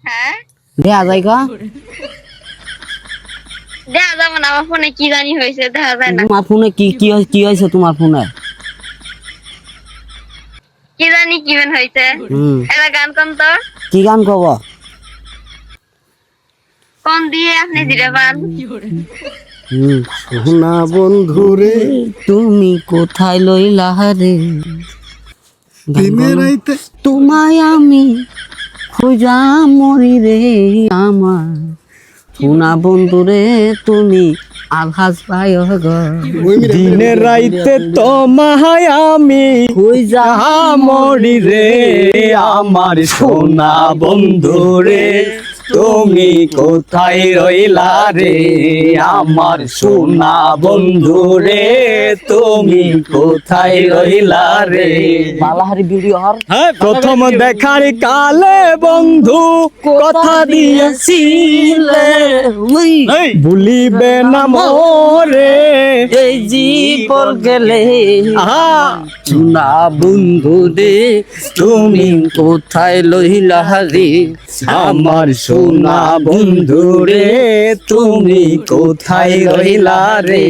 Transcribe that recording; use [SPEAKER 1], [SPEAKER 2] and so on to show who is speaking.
[SPEAKER 1] হ্যাঁ
[SPEAKER 2] দেখা যায় গা
[SPEAKER 1] দেখা যাবে না, আমার ফোনে কি জানি হয়েছে, দেখা যায় না।
[SPEAKER 2] তোমার ফোনে কি হয়েছে তোমার ফোনে?
[SPEAKER 1] কি জানি কি বেন হয়েছে। একটা গান কোন তো,
[SPEAKER 2] কি গান কব?
[SPEAKER 1] কোন দিয়ে আপনি জিরে পান।
[SPEAKER 2] সোনা বন্ধুরে তুমি কোথায় লইলা রে,
[SPEAKER 3] দিনে রাইতে
[SPEAKER 2] তোমায় আমি খুঁজা মরি রে আমার সোনা বন্ধুরে তুমি আভাস পাই গো,
[SPEAKER 3] দিনে রাইতে তোমায় আমি
[SPEAKER 2] খুঁজা
[SPEAKER 3] মরি রে আমার সোনা বন্ধু রে, তুমি কোথায় রইলা রে আমার সোনা বন্ধু রে, তুমি কোথায় রইলা রে।
[SPEAKER 2] বালাহারি ভিডিও হর
[SPEAKER 3] প্রথম দেখার কালে বন্ধু কথা দিয়েছিলে, ভুলিবে না মোরে
[SPEAKER 2] এই জীবন গেলে
[SPEAKER 3] আহা
[SPEAKER 2] সোনা বন্ধু রে তুমি কোথায় লইলা রে
[SPEAKER 3] আমার সোনা বন্ধু রে, তুমি কোথায় রইলা রে।